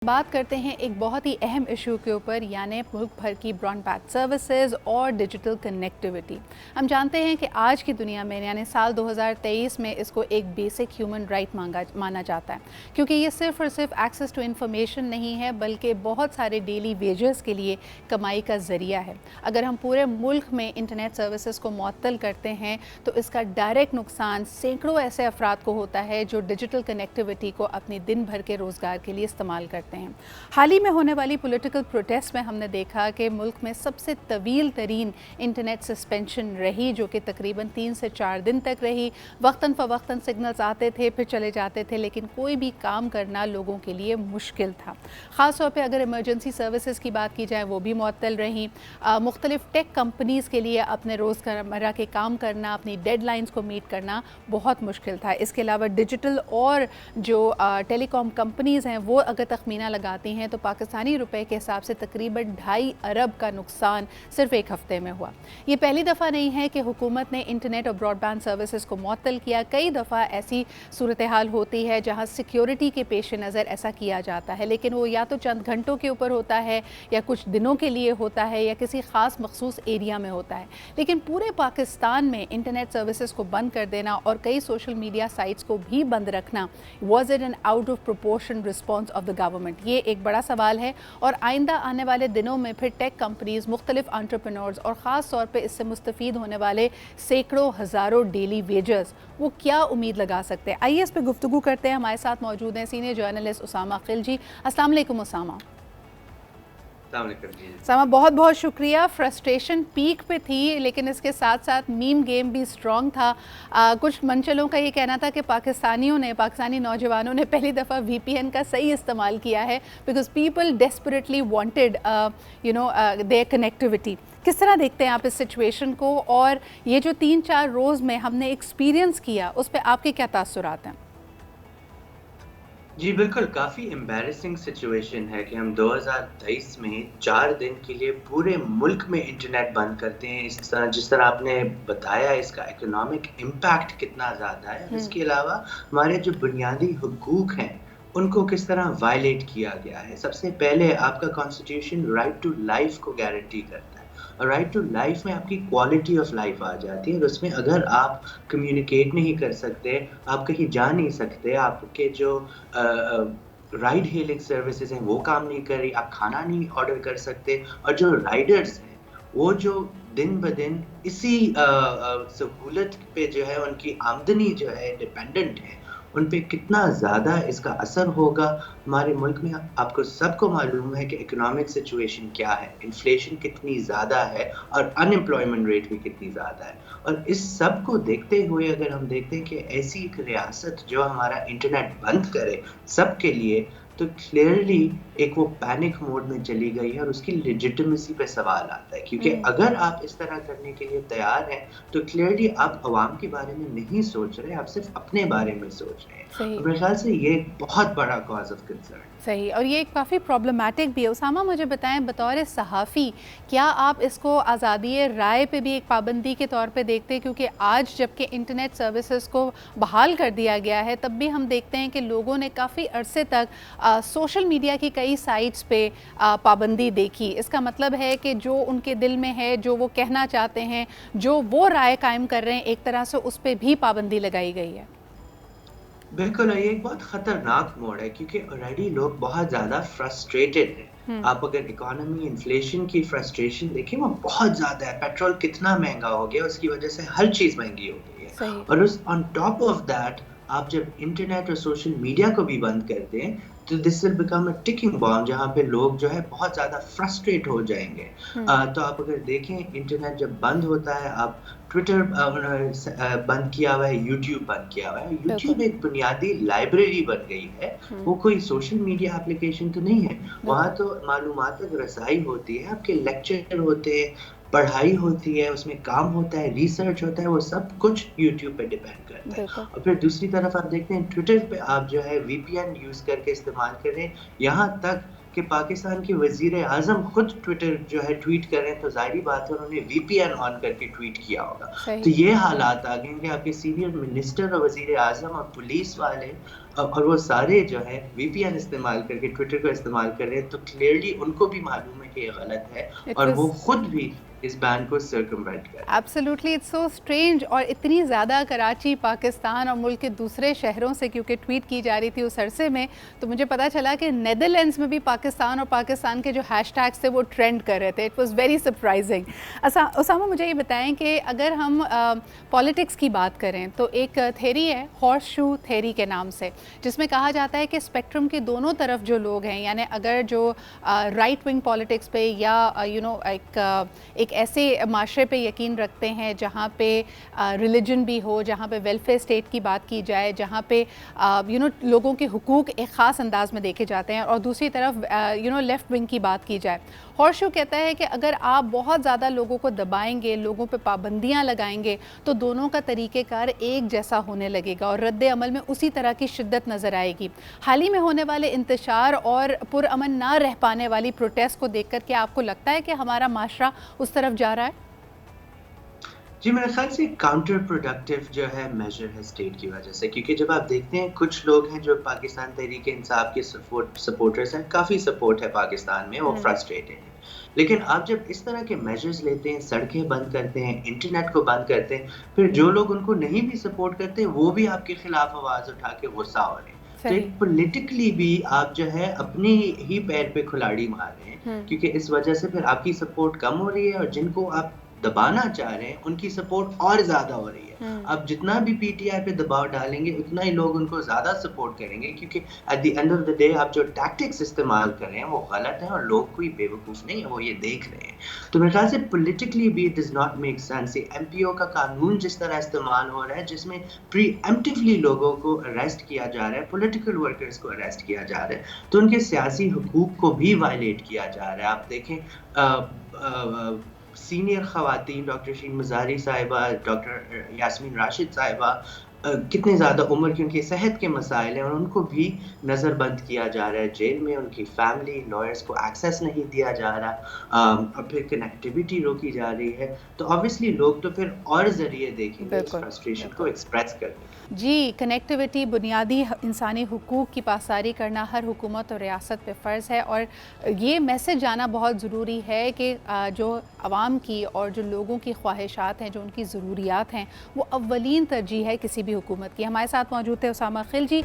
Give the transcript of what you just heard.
बात करते हैं एक बहुत ही अहम इशू के ऊपर, यानी मुल्क भर की ब्रॉडबैंड सर्विसेज और डिजिटल कनेक्टिविटी। हम जानते हैं कि आज की दुनिया में यानी साल 2023 में इसको एक बेसिक ह्यूमन राइट माना जाता है, क्योंकि ये सिर्फ और सिर्फ एक्सेस टू इन्फॉर्मेशन नहीं है बल्कि बहुत सारे डेली वेजेस के लिए कमाई का ज़रिया है। अगर हम पूरे मुल्क में इंटरनेट सर्विसेज को मुअत्तल करते हैं तो इसका डायरेक्ट नुकसान सैकड़ों ऐसे अफराद को होता है जो डिजिटल कनेक्टिविटी को अपने दिन भर के रोज़गार के लिए इस्तेमाल करते हैं। हाल ही में होने वाली पॉलिटिकल प्रोटेस्ट में हमने देखा कि मुल्क में सबसे तवील तरीन इंटरनेट सस्पेंशन रही, जो कि तकरीबन 3 से 4 दिन तक रही। वक्तन फ़वक्तन सिग्नल्स आते थे फिर चले जाते थे, लेकिन कोई भी काम करना लोगों के लिए मुश्किल था। ख़ास तौर पे अगर इमरजेंसी सर्विसेज की बात की जाए वो भी मुअत्तल रहीं। मुख्तलिफ टेक कंपनीज़ के लिए अपने रोज़मर्रा के काम करना, अपनी डेडलाइंस को मीट करना बहुत मुश्किल था। इसके अलावा डिजिटल और जो टेलीकॉम कंपनीज़ हैं वो अगर तखमीना लगाती हैं तो पाकिस्तानी रुपए के हिसाब से तकरीबन 2.5 अरब का नुकसान सिर्फ एक हफ्ते में हुआ। ये पहली दफ़ा नहीं है कि हुकूमत ने इंटरनेट और ब्रॉडबैंड सर्विसेज को मुअत्तल किया। कई दफ़ा ऐसी सूरत हाल होती है जहां सिक्योरिटी के पेश नज़र ऐसा किया जाता है, लेकिन वो या तो चंद घंटों के ऊपर होता है या कुछ दिनों के लिए होता है या किसी ख़ास मखसूस एरिया में होता है। लेकिन पूरे पाकिस्तान में इंटरनेट सर्विसेज को बंद कर देना और कई सोशल मीडिया साइट्स को भी बंद रखना, was it an out of proportion response of the government? ये एक बड़ा सवाल है और आइंदा आने वाले दिनों में फिर टेक कंपनीज, मुख्तलिफ एंटरप्रेन्योर्स और ख़ास तौर पे इससे मुस्तफ़ीद होने वाले सैकड़ों हज़ारों डेली वेजर्स वो क्या उम्मीद लगा सकते हैं? आइए इस पर गुफ्तगू करते हैं। हमारे साथ मौजूद हैं सीनियर जर्नलिस्ट उसामा खिलजी। अस्सलाम वालेकुम उसामा। सामा, बहुत बहुत शुक्रिया। फ्रस्ट्रेशन पीक पे थी, लेकिन इसके साथ साथ मीम गेम भी स्ट्रॉन्ग था। कुछ मंचलों का ये कहना था कि पाकिस्तानी नौजवानों ने पहली दफ़ा VPN का सही इस्तेमाल किया है because people desperately wanted their connectivity. किस तरह देखते हैं आप इस सिचुएशन को, और ये जो 3-4 रोज़ में हमने एक्सपीरियंस किया उस पर आपके क्या तासुरात हैं? जी बिल्कुल, काफ़ी एम्बैरेसिंग सिचुएशन है कि हम 2023 में 4 दिन के लिए पूरे मुल्क में इंटरनेट बंद करते हैं। जिस तरह आपने बताया, इसका इकोनॉमिक इम्पैक्ट कितना ज़्यादा है। इसके अलावा हमारे जो बुनियादी हुकूक हैं, उनको किस तरह वायलेट किया गया है। सबसे पहले आपका कॉन्स्टिट्यूशन राइट टू लाइफ को गारंटी करता है, और राइट टू लाइफ में आपकी क्वालिटी ऑफ लाइफ आ जाती है। और उसमें अगर आप कम्युनिकेट नहीं कर सकते, आप कहीं जा नहीं सकते, आपके जो राइड हेलिंग सर्विसेज हैं वो काम नहीं कर रही, आप खाना नहीं ऑर्डर कर सकते, और जो राइडर्स हैं वो जो दिन ब दिन इसी सहूलत पे जो है उनकी आमदनी जो है डिपेंडेंट है, उन पे कितना ज़्यादा इसका असर होगा। हमारे मुल्क में आपको सबको मालूम है कि इकोनॉमिक सिचुएशन क्या है, इन्फ्लेशन कितनी ज़्यादा है और अनएम्प्लॉयमेंट रेट भी कितनी ज़्यादा है। और इस सब को देखते हुए अगर हम देखते हैं कि ऐसी एक रियासत जो हमारा इंटरनेट बंद करे सबके लिए, तो क्लियरली एक वो पैनिक मोड में चली गई है और उसकी लेजिटिमेसी पे सवाल आता है। क्योंकि अगर आप इस तरह करने के लिए तैयार हैं तो क्लियरली आप अवाम के बारे में नहीं सोच रहे, आप सिर्फ अपने बारे में सोच रहे हैं। मेरे ख्याल से ये एक बहुत बड़ा कॉज ऑफ कंसर्न। सही, और ये एक काफ़ी प्रॉब्लमैटिक भी है। उसामा, मुझे बताएं, बतौर सहाफ़ी क्या आप इसको आज़ादी राय पे भी एक पाबंदी के तौर पे देखते हैं? क्योंकि आज जबकि इंटरनेट सर्विसेज को बहाल कर दिया गया है, तब भी हम देखते हैं कि लोगों ने काफ़ी अरसे तक सोशल मीडिया की कई साइट्स पे पाबंदी देखी। इसका मतलब है कि जो उनके दिल में है, जो वो कहना चाहते हैं, जो वो राय कायम कर रहे हैं, एक तरह से उस पर भी पाबंदी लगाई गई है। बिल्कुल, ये एक बहुत खतरनाक मोड़ है क्योंकि ऑलरेडी लोग बहुत ज़्यादा फ्रस्ट्रेटेड हैं। आप अगर इकोनॉमी, इन्फ्लेशन की फ्रस्ट्रेशन देखें, वो बहुत ज़्यादा है। पेट्रोल कितना महंगा हो गया, उसकी वजह से हर चीज़ महंगी हो गई है। और उस ऑन टॉप ऑफ दैट आप जब इंटरनेट और सोशल मीडिया को भी बंद कर दें तो this will become a ticking bomb, जहाँ पे लोग जो है बहुत ज़्यादा फ्रस्ट्रेट हो जाएंगे। तो आप अगर देखें, इंटरनेट जब बंद होता है, आप ट्विटर बंद किया हुआ है, यूट्यूब बंद किया हुआ है। यूट्यूब एक बुनियादी लाइब्रेरी बन गई है, वो कोई सोशल मीडिया एप्लीकेशन तो नहीं है। वहाँ तो मालूमात तक रसाई होती है, आपके लेक्चर होते हैं, पढ़ाई होती है, उसमें काम होता है, रिसर्च होता है, वो सब कुछ यूट्यूब पे डिपेंड करता है। और फिर दूसरी तरफ आप देखते हैं ट्विटर पे आप जो है VPN यूज़ करके इस्तेमाल कर रहे हैं, यहाँ तक کہ پاکستان کے وزیر اعظم خود ٹویٹر جو ہے ٹویٹ کر رہے ہیں، تو ظاہری بات ہے انہوں نے وی پی این آن کر کے ٹویٹ کیا ہوگا. تو یہ حالات آ گئے کہ آپ کے سینئر منسٹر اور وزیر اعظم اور پولیس والے اور وہ سارے جو ہے وی پی این استعمال کر کے ٹویٹر کو استعمال کر رہے ہیں. تو کلیئرلی ان کو بھی معلوم ہے کہ یہ غلط ہے اور وہ خود بھی اس بین کو سرکموینٹ کریں. Absolutely it's so strange. اور اتنی زیادہ کراچی، پاکستان اور ملک کے دوسرے شہروں سے کیونکہ ٹویٹ کی جا رہی تھی اس عرصے میں، تو مجھے پتہ چلا کہ نیدرلینڈز میں بھی پاکستان اور پاکستان کے جو ہیش ٹیگس تھے وہ ٹرینڈ کر رہے تھے. It was very surprising. Usama مجھے یہ بتائیں کہ اگر ہم پالیٹکس کی بات کریں تو ایک تھیری ہے ہارس شو تھیری کے نام سے، جس میں کہا جاتا ہے کہ اسپیکٹرم کے دونوں طرف جو لوگ ہیں، یعنی اگر جو رائٹ ونگ پالیٹکس پہ یا ایک ایسے معاشرے پہ یقین رکھتے ہیں جہاں پہ ریلیجن بھی ہو، جہاں پہ ویلفیئر اسٹیٹ کی بات کی جائے، جہاں پہ لوگوں کے حقوق ایک خاص انداز میں دیکھے جاتے ہیں، اور دوسری طرف لیفٹ ونگ کی بات کی جائے. ہارس شو کہتا ہے کہ اگر آپ بہت زیادہ لوگوں کو دبائیں گے، لوگوں پہ پابندیاں لگائیں گے، تو دونوں کا طریقہ کار ایک جیسا ہونے لگے گا اور رد عمل میں اسی طرح کی شدت نظر آئے گی. حال ہی میں ہونے والے انتشار اور پرامن نہ رہ پانے والی پروٹیسٹ کو دیکھ کر کیا آپ کو لگتا ہے کہ ہمارا معاشرہ اس طرف جا رہا ہے؟ جی میرے خیال سے کاؤنٹر پروڈکٹیو جو ہے میجر ہے اسٹیٹ کی وجہ سے، کیونکہ جب آپ دیکھتے ہیں کچھ لوگ ہیں جو پاکستان تحریک انصاف کے سپورٹرز ہیں، کافی سپورٹ ہے پاکستان میں، وہ فرسٹریٹڈ ہیں. لیکن آپ جب اس طرح کے میجرز لیتے ہیں، سڑکیں بند کرتے ہیں، انٹرنیٹ کو بند کرتے ہیں، پھر جو لوگ ان کو نہیں بھی سپورٹ کرتے وہ بھی آپ کے خلاف آواز اٹھا کے غصہ ہو رہے ہیں. تو ایک پولیٹیکلی بھی آپ جو ہے اپنی ہی پیر پہ کھلاڑی مار رہے ہیں، کیونکہ اس وجہ سے پھر آپ کی سپورٹ کم ہو رہی ہے اور جن کو آپ دبانا چاہ رہے ہیں ان کی سپورٹ اور زیادہ ہو رہی ہے. آپ جتنا بھی پی ٹی آئی پہ دباؤ ڈالیں گے اتنا ہی لوگ ان کو زیادہ سپورٹ کریں گے، کیونکہ at the end of the day آپ جو ٹیکٹکس استعمال کر رہے ہیں وہ غلط ہیں اور لوگ کوئی بے وقوف نہیں ہے، وہ یہ دیکھ رہے ہیں. تو میرے خیال سے پولیٹیکلی بھی it does not make sense. M P O کا قانون جس طرح استعمال ہو رہا ہے، جس میں پری ایمپٹیولی لوگوں کو اریسٹ کیا جا رہا ہے، پولیٹیکل ورکرز کو اریسٹ کیا جا رہا ہے، تو ان کے سیاسی حقوق کو بھی وائلیٹ کیا جا رہا ہے. آپ دیکھیں سینئر خواتین ڈاکٹر شین مزاری صاحبہ، ڈاکٹر یاسمین راشد صاحبہ، کتنے زیادہ عمر کی ان کی صحت کے مسائل ہیں اور ان کو بھی نظر بند کیا جا رہا ہے جیل میں. ان کی فیملی لائرز کو ایکسیس نہیں دیا جا رہا اور پھر کنیکٹیویٹی روکی جا رہی ہے. تو آبویسلی لوگ تو پھر اور ذریعے دیکھیں گے اس فرسٹریشن کو ایکسپریس کرنے. جی، کنیکٹیویٹی، بنیادی انسانی حقوق کی پاسداری کرنا ہر حکومت اور ریاست پہ فرض ہے، اور یہ میسج جانا بہت ضروری ہے کہ جو عوام کی اور جو لوگوں کی خواہشات ہیں، جو ان کی ضروریات ہیں، وہ اولین ترجیح ہے کسی بھی حکومت کی. ہمارے ساتھ موجود تھے اسامہ خلجی.